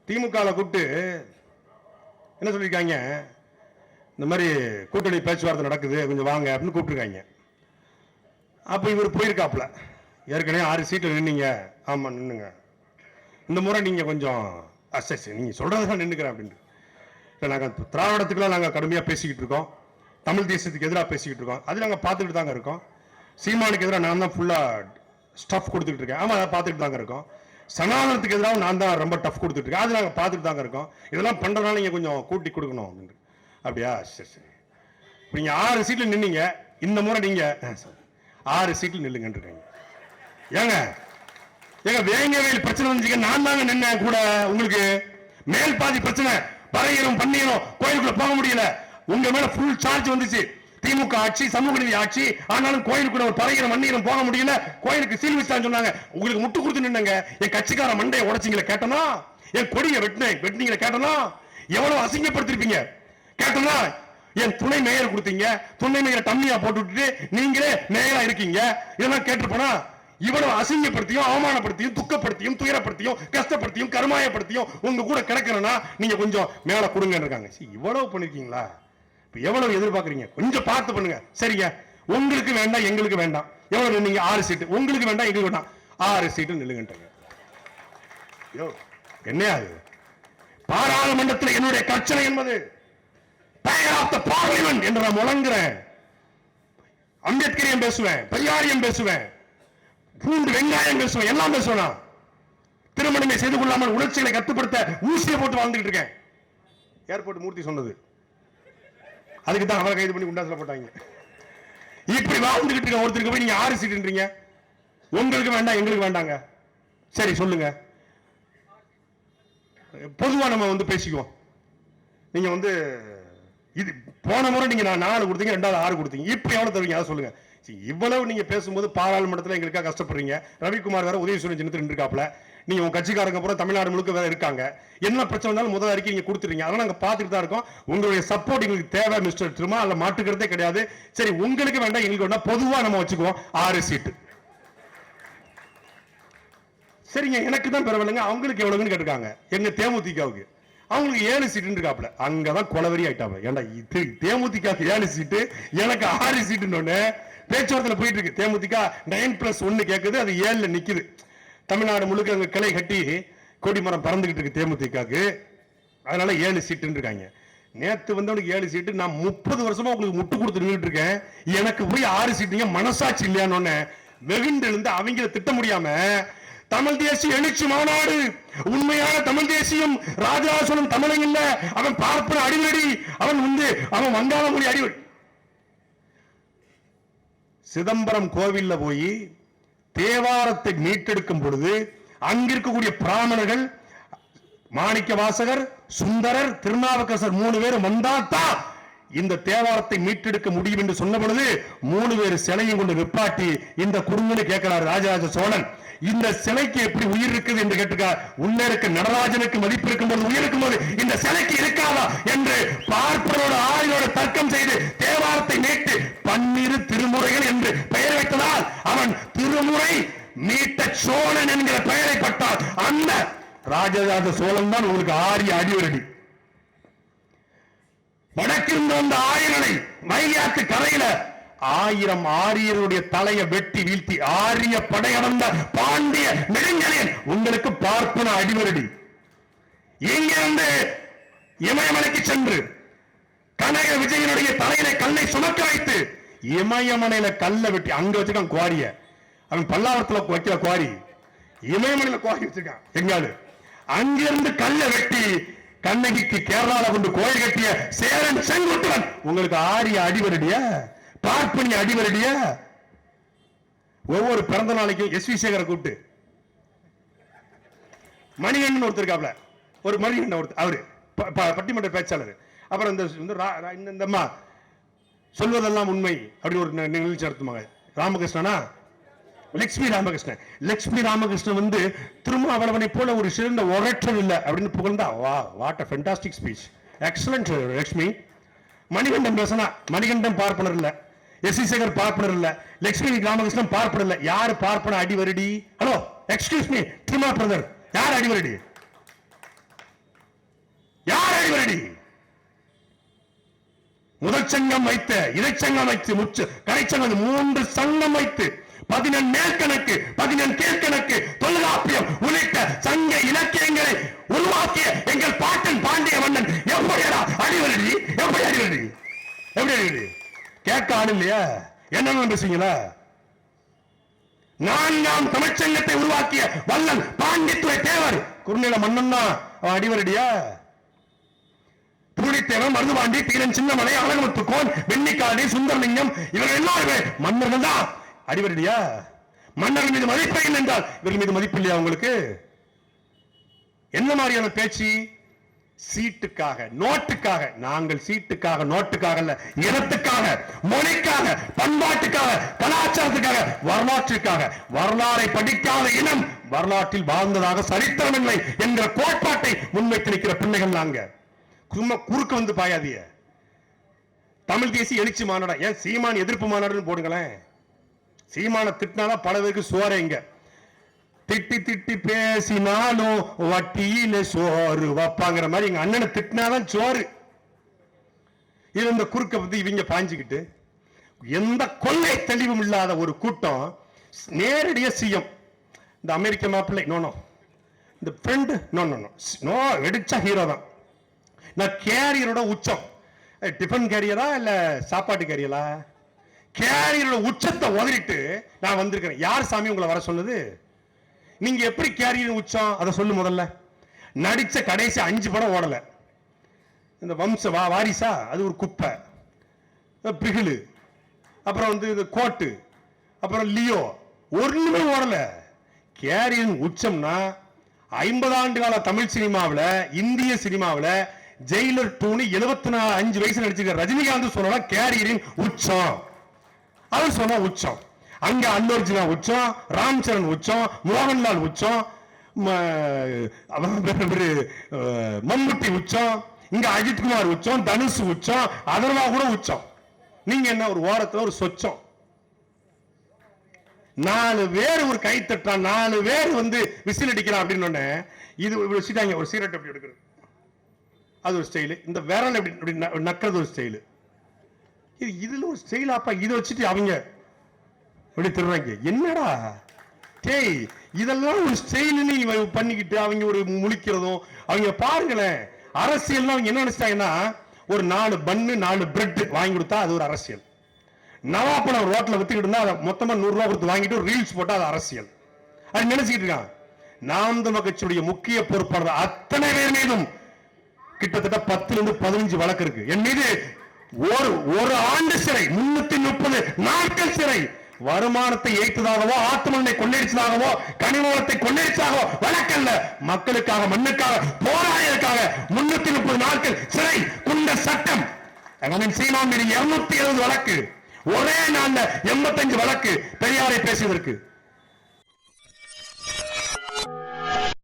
திமுக கூப்பிட்டு என்ன சொல்லியிருக்காங்க, இந்த மாதிரி கூட்டணி பேச்சுவார்த்தை நடக்குது கொஞ்சம் வாங்க அப்படின்னு கூப்பிட்டுருக்காங்க. அப்போ இவர் போயிருக்காப்புல, ஏற்கனவே 6 சீட்டில் நின்னீங்க, ஆமாம் நின்னுங்க, இந்த முறை நீங்கள் கொஞ்சம் சரி நீங்கள் சொல்கிறதான் நின்றுக்கிறேன் அப்படின்ட்டு. இல்லை நாங்கள் திராவிடத்துக்குலாம் நாங்கள் கடுமையாக பேசிக்கிட்டு இருக்கோம், தமிழ் தேசத்துக்கு எதிராக பேசிக்கிட்டு இருக்கோம், அது நாங்கள் பார்த்துக்கிட்டு தாங்க இருக்கோம். சீமானுக்கு எதிராக நான் தான் ஃபுல்லாக ஸ்டஃப் கொடுத்துட்டு இருக்கேன், ஆமாம் அதை பார்த்துட்டு தாங்க இருக்கோம். சனாதனத்துக்கு எதிராக நான் தான் ரொம்ப டஃப் கொடுத்துட்டு இருக்கேன், அது நாங்கள் பார்த்துட்டு தாங்க இருக்கோம். இதெல்லாம் பண்ணுறதுனால நீங்கள் கொஞ்சம் கூட்டி கொடுக்கணும் அப்படின்ட்டு. அப்படியா சரி சரி, இப்போ நீங்கள் 6 சீட்டில் நின்னீங்க, இந்த முறை நீங்கள் 6 சீட்டில் நில்லுங்கன்றிருக்கீங்க. ஏங்க ஏங்க வேங்கவேல் பிரச்சனை வந்துச்சுங்க, நான் தாங்க நின்னேன் கூட. உங்களுக்கு மேல் பாதி பிரச்சனை, பறையரும் பன்னீரும் கோயிலுக்குள்ள போக முடியல, உங்க மேல ஃபுல் சார்ஜ் வந்துச்சு. திமுக ஆட்சி, சமூக நீதி ஆட்சி, ஆனாலும் கோயிலுக்குள்ள ஒரு பறையரும் மண்ணீரும் போக முடியல, கோயிலுக்கு சீல் வச்சான்னு சொன்னாங்க. உங்களுக்கு முட்டு கொடுத்து நின்னுங்க, என் கட்சிக்கார மண்டையை உடைச்சிங்களே கேட்டனா, என் கொடியை வெட்டினீங்களே கேட்டனா, எவ்வளவு அசிங்கப்படுத்திருப்பீங்க கேட்டனா, என் துணை மேயர் கொடுத்தீங்க, துணை மேயர் டம்மியா போட்டு விட்டுட்டு நீங்களே மேயரா இருக்கீங்க, இதெல்லாம் கேட்டிருப்பனா, இவ்வளவு அசிங்கப்படுத்தியும் அவமானப்படுத்தியும் துக்கப்படுத்தியும் துயரப்படுத்தியும் கஷ்டப்படுத்தியும் கருமாயப்படுத்தியும் உங்க கூட கிடக்கிறனா நீங்க கொஞ்சம் மேல கொடுங்க இருக்காங்க. இவ்வளவு பண்ணிருக்கீங்களா, எவ்வளவு எதிர்பார்க்கறீங்க, கொஞ்சம் பார்த்து பண்ணுங்க. சரிங்க, உங்களுக்கு வேண்டாம் எங்களுக்கு வேண்டாம், எவ்வளவு நீங்க 6 சீட்டு, உங்களுக்கு வேண்டாம் எங்களுக்கு வேண்டாம், 6 சீட்டு நில்லுங்கன்றாங்க. என்ன அது, பாராளுமன்றத்தில் என்னுடைய கட்சனை என்பது என்று நான் முழங்குறேன். அம்பேத்கரியம் பேசுவேன், பெரியாரியம் பேசுவேன், பூண்டு வெங்காயம் பேசுவேன், எல்லாம் பேசுவேன். திருமணமே செய்து கொள்ளாமல் உணர்ச்சிகளை கட்டுப்படுத்த ஊசியை போட்டு வாழ்ந்துட்டு இருக்கேன். ஏர்போர்ட் மூர்த்தி சொன்னது, அதுக்கு தான் அவரை கைது பண்ணி குண்டாசில போட்டாங்க. இப்படி வாழ்ந்துகிட்டு இருக்க ஒருத்தருக்கு போய் நீங்க 6 சீட்டுன்றீங்க, உங்களுக்கு வேண்டாம் எங்களுக்கு வேண்டாங்க. சரி சொல்லுங்க, பொதுவா நம்ம பேசிக்குவோம். நீங்க இது போன முறை நீங்க 4 கொடுத்தீங்க, 2வது 6 கொடுத்தீங்க, இப்ப எவ்வளவு தருவீங்க அதை சொல்லுங்க. இவ்வளவு நீங்க பேசும்போது பாராளுமன்றத்தில் எங்களுக்காக கஷ்டப்படுறீங்க. ரவிக்குமார் வேற உதயசூரியன் சின்னத்தில் இருக்காப்ல, நீங்க உங்க கட்சிக்காரங்க பூரா தமிழ்நாடு முழுக்க வேற இருக்காங்க, என்ன பிரச்சனை இருந்தாலும் முதல் அறிக்கை நீங்க கொடுத்துறீங்க, அதெல்லாம் நாங்க பார்த்துட்டு தான் இருக்கோம். உங்களுடைய சப்போர்ட் எங்களுக்கு தேவை மிஸ்டர் திருமா, அல்ல மாட்டுக்கிறதே கிடையாது. சரி உங்களுக்கு வேண்டாம் எங்களுக்கு வேண்டாம், பொதுவா நம்ம வச்சுக்குவோம் 6 சீட்டு. சரிங்க, எனக்கு தான் பரவாயில்லைங்க, அவங்களுக்கு எவ்வளவுன்னு கேட்டிருக்காங்க, எங்க தேமுதிகவுக்கு அவங்களுக்கு 7 சீட்டு இருக்காப்ல, அங்கதான் கொலவெறி ஆயிட்டாங்க. ஏன்டா தேமுதிக 7 சீட்டு எனக்கு 6 சீட்டுன்னு பேச்சுவார்த்தை போயிட்டு இருக்கு. தேமுதிக 9+1 கேட்குது, அது 7ல நிக்குது. தமிழ்நாடு முழுக்க அங்க கிளை கட்டி கொடிமரம் பறந்துகிட்டு இருக்கு தேமுதிகக்கு, அதனால 7 சீட்டு இருக்காங்க. நேத்து வந்தவனுக்கு 7 சீட்டு, நான் 30 வருஷமா உங்களுக்கு முட்டு கொடுத்து நின்றுட்டு இருக்கேன், எனக்கு போய் 6 சீட்டுங்க, மனசாட்சி இல்லையான்னு வெகுண்டு இருந்து அவங்கள திட்ட முடியாம தமிழ் தேசிய எழுச்சி மாநாடு, உண்மையான தமிழ் தேசியம் ராஜராஜனும் தமிழன் இல்ல, அவன் பார்ப்பன அடிவடி, அவன் வங்காள மொழி அடிவடி. சிதம்பரம் கோவில்ல போய் தேவாரத்தை மீட்டெடுக்கும் பொழுது அங்கிருக்கக்கூடிய பிராமணர்கள் மாணிக்க வாசகர், சுந்தரர், திருநாவுக்கரசர் 3 பேரும் வந்தாத்தான் இந்த தேவாரத்தை மீட்டெடுக்க முடியும் என்று சொன்ன பொழுது 3 பேர் சிலையும் கொண்டு நிப்பாட்டி இந்த குறுங்கன்னு கேட்கிறார் ராஜராஜ சோழன், இந்த சிலைக்கு எப்படி உயிர் இருக்குது என்று கேட்டிருக்கார். உள்ள இருக்க நடராஜனுக்கு மதிப்பு இருக்கும் போது உயிர் இருக்கும் போது இந்த சிலைக்கு இருக்காதா என்று பார்ப்பனோட ஆயுளோட தர்க்கம் செய்து தேவாரத்தை மீட்டு 12 திருமுறைகள் என்று பெயர் வைத்ததால் அவன் திருமுறை மீட்ட சோழன் என்கிற பெயரை பட்டால் அந்த ராஜராஜ சோழன் தான் உங்களுக்கு ஆரிய அடிவரடி. வடக்கிருந்த அந்த ஆயர்களை வைகாத்து கரையில 1000 ஆரியருடைய தலையை வெட்டி வீழ்த்தி ஆரிய படையடர்ந்த பாண்டிய நெடுஞ்செழியன் உங்களுக்கு பார்ப்பன அடிவரடி. இங்கிருந்து இமயமலைக்கு சென்று கனக விஜயனுடைய தலையில கல்லை சுமக்க வைத்து இமயமலையில கல்லை வெட்டி அங்க வச்சிருக்கான் குவாரிய, அவன் பல்லாவரத்துல வைக்கிற குவாரி, இமயமலையில குவாரி வச்சிருக்கான் எங்காடு. அங்கிருந்து கல்லை வெட்டி கண்ணகிக்கு கேரளால கொண்டு கோயில் கட்டிய சேரன் செங்குட்டுவன் உங்களுக்கு ஆரிய அடிவரடியா, பார்ப்பனிய அடிவரடியா. ஒவ்வொரு பிறந்த நாளைக்கும் எஸ்.வி. சேகரை கூப்பிட்டு மணிகண்டன் ஒருத்தர் இருக்காப்ல, ஒரு மணிகண்டன் ஒருத்தர், அவரு பட்டிமன்ற பேச்சாளர். அப்புறம் இந்த அம்மா சொல்வதெல்லாம் உண்மை அப்படி ஒரு நிகழ்ச்சி நடத்துவாங்க. ராமகிருஷ்ணனா லட்சுமி ராமகிருஷ்ணன். லட்சுமி ராமகிருஷ்ணன் திருமாவளவனை போல ஒரு சிறந்த ஒரேட்டர் இல்லை அப்படின்னு புகழ்ந்தா, வா what a fantastic speech, excellent Lakshmi. Manikandan பேசினா மணிகண்டன் பார்ப்பனர் இல்ல, எஸ்.வி. சேகர் பார்ப்பனர் இல்ல, லட்சுமி ராமகிருஷ்ணன் பார்ப்பனர் இல்ல, யாரு பார்ப்பன அடிவரடி? Hello excuse me Thiruma brother, யார் அடிவரடி? அடிவரடி. முதல் சங்கம் வைத்த, இடைச்சங்கம் வைத்து, கடைச்சங்கம் 3 சங்கம் வைத்து 14 மேற்கணக்கு 14 கீழ்கணக்கு தொல்காப்பியம் உள்ளிட்ட சங்க இலக்கியங்களை உருவாக்கிய எங்கள் பாட்டன் பாண்டிய மன்னன் எப்படியா அடிவரடி? எப்படி அடிவரடி? எப்படி அடிவரடி? கேட்க ஆள் இல்லையா? என்ன பேசுவீங்களா? 4ஆம் தமிழ்ச்சங்கத்தை உருவாக்கிய வல்லன் பாண்டித்துறை தேவர் குறுநில மன்னன் தான் அடிவரடியா? பூலித்தேவன், மருதுபாண்டி, தீரன் சின்னமலை, அழகமுத்துக்கோன், வெண்ணிக்காடி, சுந்தரலிங்கம் இவர்கள் எல்லாருமே மன்னர்கள் தான். அடிவரடியா? மன்னர்கள் மீது மதிப்பே இல்லை என்றால் இவர்கள் மீது மதிப்பு இல்லையா உங்களுக்கு? என்ன மாதிரியான பேச்சு? சீட்டுக்காக, நோட்டுக்காக. நாங்கள் சீட்டுக்காக, நோட்டுக்காக அல்ல, இனத்துக்காக, மொழிக்காக, பண்பாட்டுக்காக, கலாச்சாரத்துக்காக, வரலாற்றுக்காக. வரலாறை படிக்காத இனம் வரலாற்றில் வாழ்ந்ததாக சரித்திரமில்லை என்ற கோட்பாட்டை முன்வைத்து நிற்கிற பிள்ளைகள் நாங்க. சும்மா குறுக்க வந்து பாயாதிய. தமிழ் தேசிய எழுச்சி மாநாடு, ஏன் சீமான் எதிர்ப்பு மாநாடுன்னு போடுங்களேன். சீமான திட்டினாதான் பல பேருக்கு சோறு. இங்க திட்டி திட்டி பேசினாலும் வட்டியில சோறு வைப்பாங்கிற மாதிரி எங்க அண்ணனை திட்டினாதான் சோறு. இது இந்த குறுக்க வந்து இவங்க பாஞ்சுக்கிட்டு எந்த கொள்ளை தெளிவும் இல்லாத ஒரு கூட்டம் நேரடியா சிஎம். இந்த அமெரிக்க மாப்பிள்ளை நோ, இந்த ஃப்ரெண்டு நோ, வெடிச்சா ஹீரோ தான். நான் கேரியரோட உச்சம். டிஃபன் கேரியரா இல்ல சாப்பாட்டு கேரியரா? கேரியரோட உச்சத்தை உதறிட்டு நான் வந்திருக்கிறேன். யார் சாமி உங்களை வர சொன்னது? நீங்க எப்படி கேரியர் உச்சம் அதை சொல்லு முதல்ல. நடிச்ச கடைசி 5 படம் ஓடல. இந்த வம்ச வாரிசா அது ஒரு குப்பை, பிகிலு, அப்புறம் வந்து இது கோட்டு, அப்புறம் லியோ, ஒண்ணுமே ஓடல. கேரியர் உச்சம்னா 50 ஆண்டு கால தமிழ் சினிமாவில், இந்திய சினிமாவில் ஜெயிலர் 2 75 வயசு நடிச்சிருக்க ரஜினிகாந்த் சொன்னா கேரியரின் உச்சம். அவர் சொன்ன உச்சம். அங்க அல்லர்ஜுனா உச்சம், ராம்சரண் உச்சம், மோகன்லால் உச்சம், மம்முட்டி உச்சம், இங்க அஜித்குமார் உச்சம், தனுஷ் உச்சம், அதர்வா கூட உச்சம். நீங்க என்ன ஒரு ஓரத்துல ஒரு சொச்சம். 4 பேர் ஒரு கை தட்டான், 4 பேர் வந்து விசில் அடிக்கலாம் அப்படின்னு இது வச்சுட்டாங்க. ஒரு சீரட் அப்படி எடுக்கிறது அது ஒரு ஸ்டைலு, இந்த விரல் அப்படி நக்கிறது ஒரு ஸ்டைலு. இதுல ஒரு ஸ்டைலாப்பா. இதை வச்சுட்டு அவங்க அப்படி திருறாங்க. என்னடா டேய், இதெல்லாம் ஒரு ஸ்டைல் பண்ணிக்கிட்டு அவங்க ஒரு முழிக்கிறதும். அவங்க பாருங்களேன், அரசியல் அவங்க என்ன நினைச்சிட்டாங்கன்னா, ஒரு 4 பன்னு 4 பிரெட் வாங்கி கொடுத்தா அது ஒரு அரசியல். நவாப்பழம் ரோட்ல வித்துக்கிட்டு இருந்தா அதை மொத்தமா 100 ரூபாய் கொடுத்து வாங்கிட்டு ரீல்ஸ் போட்டா அது அரசியல். அது நினைச்சுக்கிட்டு இருக்கான். நாம் தமிழர் கட்சியுடைய முக்கிய பொறுப்பாளர் அத்தனை பேர் மீதும் கிட்டத்தட்ட 10 to 15 வழக்கு இருக்கு. என் மீது ஒரு ஆண்டு சிறை, 330 நாட்கள் சிறை. வருமானத்தை ஏற்றதாகவோ, ஆத்மனை கொள்ளையடிச்சதாகவோ, கனிமவளத்தை கொள்ளையடிச்சதாகவோ வழக்கல்ல. மக்களுக்காக, மண்ணுக்காக போராடியதற்காக 330 நாட்கள் சிறை. குண்ட சட்டம். சீமான் மீது 270 வழக்கு. ஒரே நாள்ல 85 வழக்கு பெரியாரை பேசுவதற்கு.